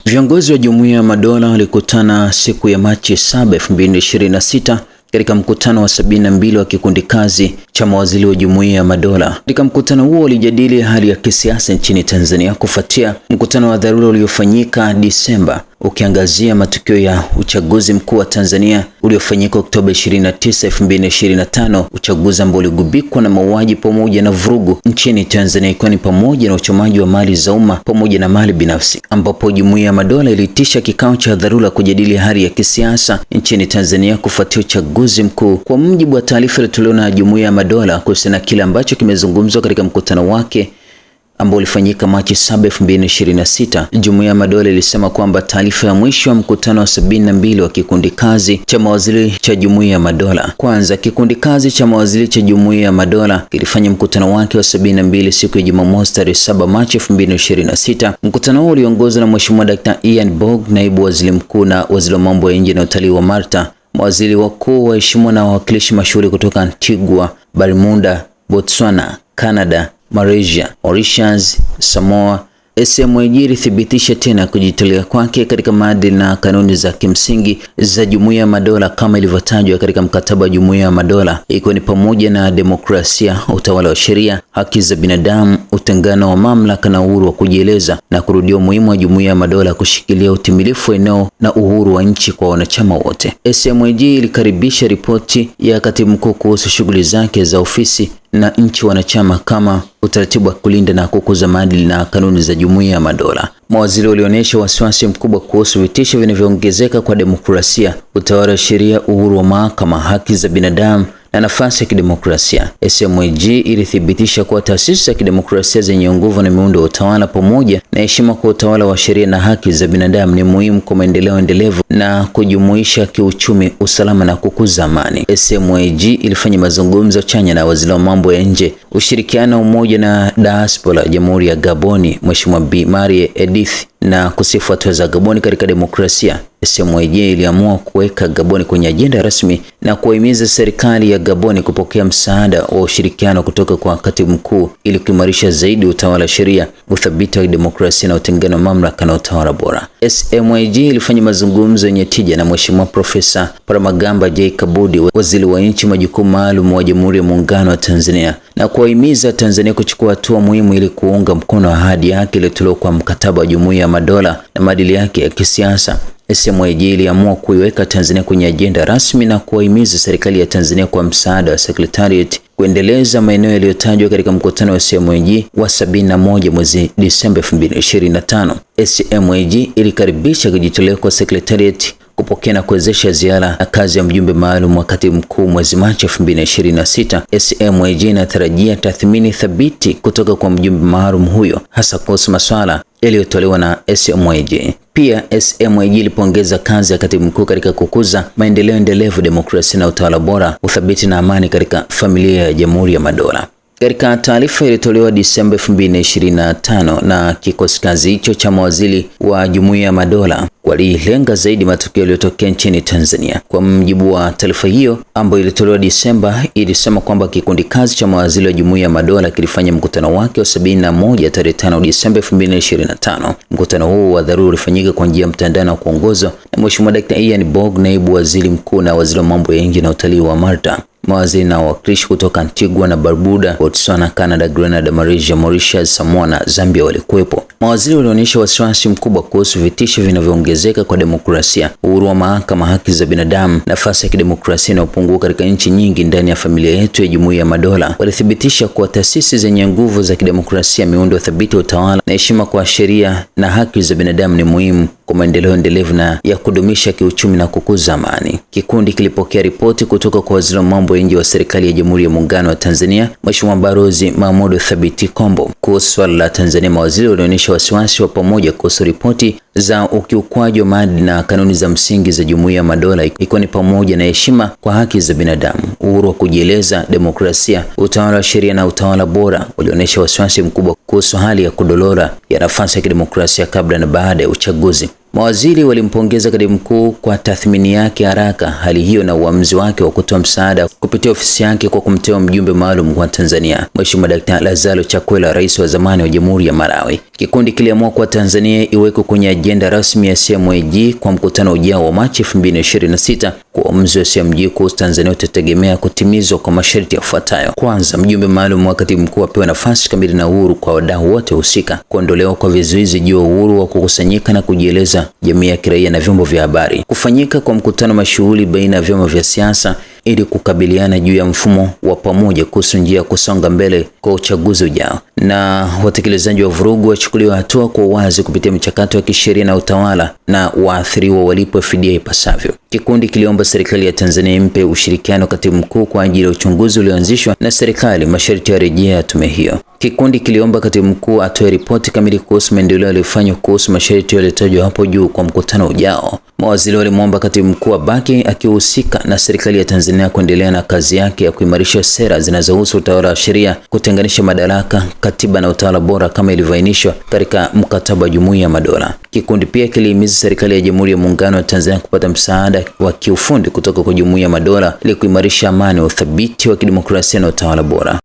Viongozi wa Jumuiya ya Madola walikutana siku ya Machi 7, 2026 katika mkutano wa 72 wa kikundi kazi cha mawaziri wa Jumuiya ya Madola. Katika mkutano huo walijadili hali ya kisiasa nchini Tanzania kufuatia mkutano wa dharura uliofanyika Disemba ukiangazia matukio ya uchaguzi mkuu wa Tanzania uliofanyika Oktoba 29, 2025, uchaguzi ambao uligubikwa na mauaji pamoja na vurugu nchini Tanzania, ikiwa ni pamoja na uchomaji wa mali za umma pamoja na mali binafsi, ambapo Jumuiya ya Madola iliitisha kikao cha dharura kujadili hali ya kisiasa nchini Tanzania kufuatia uchaguzi mkuu. Kwa mujibu wa taarifa iliyotolewa na Jumuiya ya Madola kuhusiana na kile ambacho kimezungumzwa katika mkutano wake ambao ulifanyika Machi 7, 2026, Jumuiya ya Madola ilisema kwamba taarifa ya mwisho wa mkutano wa 72 wa kikundi kazi cha mawaziri cha Jumuiya ya Madola. Kwanza, kikundi kazi cha mawaziri cha Jumuiya ya Madola kilifanya mkutano wake wa 72 siku ya Jumamosi tarehe 7 Machi 2026. Mkutano huo uliongozwa na Mheshimiwa Dr. Ian Bogue, naibu waziri mkuu na waziri wa mambo ya nje na utalii wa Malta, mawaziri wakuu, waheshimiwa na wawakilishi mashuhuri kutoka Antigua, Bermuda, Botswana, Canada, Malaysia, Mauritius, Samoa. SMAG ilithibitisha tena kujitolea kwake katika maadili na kanuni za kimsingi za Jumuiya ya Madola kama ilivyotajwa katika mkataba wa Jumuiya ya Madola, ikiwa ni pamoja na demokrasia, utawala wa sheria, haki za binadamu, utengano wa mamlaka na uhuru wa kujieleza, na kurudia umuhimu wa Jumuiya ya Madola kushikilia utimilifu wa eneo na uhuru wa nchi kwa wanachama wote. SMAG ilikaribisha ripoti ya katibu mkuu kuhusu shughuli zake za ofisi na nchi wanachama kama utaratibu wa kulinda na kukuza maadili na kanuni za Jumuiya ya Madola. Mawaziri walionyesha wasiwasi mkubwa kuhusu vitisho vinavyoongezeka kwa demokrasia, utawala wa sheria, uhuru wa mahakama, haki za binadamu na nafasi ya kidemokrasia. SMAG ilithibitisha kuwa taasisi za kidemokrasia zenye nguvu na miundo ya utawala pamoja na heshima kwa utawala wa sheria na haki za binadamu ni muhimu kwa maendeleo endelevu na kujumuisha kiuchumi, usalama na kukuza amani. SMAG ilifanya mazungumzo chanya na waziri wa mambo ya nje, ushirikiano, umoja na diaspora Jamhuri ya Gaboni, Mheshimiwa Bi Marie Edith, na kusifu hatua za Gaboni katika demokrasia. SMAG iliamua kuweka Gaboni kwenye ajenda rasmi na kuhimiza serikali ya Gaboni kupokea msaada wa ushirikiano kutoka kwa katibu mkuu ili kuimarisha zaidi utawala wa sheria, uthabiti wa demokrasia na utengano wa mamlaka na utawala bora. SMAG ilifanya mazungumzo yenye tija na Mheshimiwa Profesa Palamagamba J. Kabudi, waziri wa nchi majukumu maalum wa Jamhuri ya Muungano wa Tanzania, na kuwahimiza Tanzania kuchukua hatua muhimu ili kuunga mkono ahadi yake iliyotolewa kwa mkataba wa Jumuiya ya Madola na maadili yake ya kisiasa. SMAG iliamua kuiweka Tanzania kwenye ajenda rasmi na kuwahimiza serikali ya Tanzania kwa msaada wa Secretariat kuendeleza maeneo yaliyotajwa katika mkutano wa SMAG wa 71 mwezi Disemba 2025. SMAG ilikaribisha kujitolea kwa Secretariat kupokea na kuwezesha ziara na kazi ya mjumbe maalum wa katibu mkuu mwezi Machi 2026. SMAG inatarajia tathmini thabiti kutoka kwa mjumbe maalum huyo, hasa kuhusu masuala yaliyotolewa na SMAG. Pia SMAG ilipongeza kazi ya katibu mkuu katika kukuza maendeleo endelevu, demokrasia na utawala bora, uthabiti na amani katika familia ya Jamhuri ya Madola. Katika taarifa iliyotolewa Disemba 2025 na kikosi kazi hicho cha mawaziri wa Jumuiya ya Madola, walilenga zaidi matukio yaliyotokea nchini Tanzania. Kwa mujibu wa taarifa hiyo ambayo ilitolewa Disemba, ilisema kwamba kikundi kazi cha mawaziri wa Jumuiya ya Madola kilifanya mkutano wake wa 71 tarehe 5 Disemba 2025. Mkutano huu wa dharura ulifanyika kwa njia ya mtandao na kuongozwa na Mheshimiwa Dr. Ian Bogue, naibu waziri mkuu na waziri wa mambo ya nje na utalii wa Malta. Mawaziri na wawakilishi kutoka Antigua na Barbuda, Botswana, Canada, Grenada, Malaysia, Mauritius, Samoa na Zambia walikuwepo. Mawaziri walionyesha wasiwasi mkubwa kuhusu vitisho vinavyoongezeka kwa demokrasia, uhuru wa mahakama, haki za binadamu, nafasi ya kidemokrasia na upungufu katika nchi nyingi ndani ya familia yetu ya Jumuiya ya Madola. Walithibitisha kuwa taasisi zenye nguvu za kidemokrasia, miundo thabiti ya utawala na heshima kwa sheria na haki za binadamu ni muhimu kwa maendeleo endelevu na ya kudumisha kiuchumi na kukuza amani. Kikundi kilipokea ripoti kutoka kwa waziri wa mambo ya nje wa serikali ya Jamhuri ya Muungano wa Tanzania, Mheshimiwa Balozi Mahmoud Thabiti Kombo. Kuhusu swala la Tanzania, mawaziri walionyesha wasiwasi wa pamoja kuhusu ripoti za ukiukwaji wa maadili na kanuni za msingi za Jumuiya ya Madola, ikiwa ni pamoja na heshima kwa haki za binadamu, uhuru wa kujieleza, demokrasia, utawala wa sheria na utawala bora. Walionyesha wasiwasi mkubwa kuhusu hali ya kudorora ya nafasi ya kidemokrasia kabla na baada ya uchaguzi. Mawaziri walimpongeza katibu mkuu kwa tathmini yake haraka hali hiyo na uamuzi wake wa kutoa msaada kupitia ofisi yake kwa kumteua mjumbe maalum wa Tanzania, Mheshimiwa Dkt. Lazaro Chakwera, rais wa zamani wa Jamhuri ya Malawi. Kikundi kiliamua kwa Tanzania iwekwe kwenye ajenda rasmi ya CMG kwa mkutano ujao wa Machi 2026. Kwa uamuzi wa CMG kuhusu Tanzania utategemea kutimizwa kwa masharti yafuatayo. Kwanza, mjumbe maalum wa katibu mkuu apewe nafasi kamili na uhuru kwa wadau wote husika, kuondolewa kwa vizuizi juu ya uhuru wa kukusanyika na kujieleza jamii ya kiraia na vyombo vya habari, kufanyika kwa mkutano mashuhuri baina ya vyama vya siasa ili kukabiliana juu ya mfumo wa pamoja kuhusu njia ya kusonga mbele kwa uchaguzi ujao, na watekelezaji wa vurugu wachukuliwa hatua kwa wazi kupitia mchakato wa kisheria na utawala, na waathiriwa walipwe fidia ipasavyo. Kikundi kiliomba serikali ya Tanzania impe ushirikiano katibu mkuu kwa ajili ya uchunguzi ulioanzishwa na serikali, masharti ya rejea ya tume hiyo. Kikundi kiliomba katibu mkuu atoe ripoti kamili kuhusu maendeleo yaliyofanywa kuhusu masharti yaliyotajwa hapo juu kwa mkutano ujao. Mawaziri walimwomba katibu mkuu abaki akihusika na serikali ya Tanzania kuendelea na kazi yake ya kuimarisha sera zinazohusu utawala wa sheria, kutenganisha madaraka, katiba na utawala bora kama ilivyoainishwa katika mkataba wa Jumuiya ya Madola. Kikundi pia kilihimiza serikali ya Jamhuri ya Muungano wa Tanzania kupata msaada wa kiufundi kutoka kwa Jumuiya ya Madola ili kuimarisha amani, uthabiti wa kidemokrasia na utawala bora.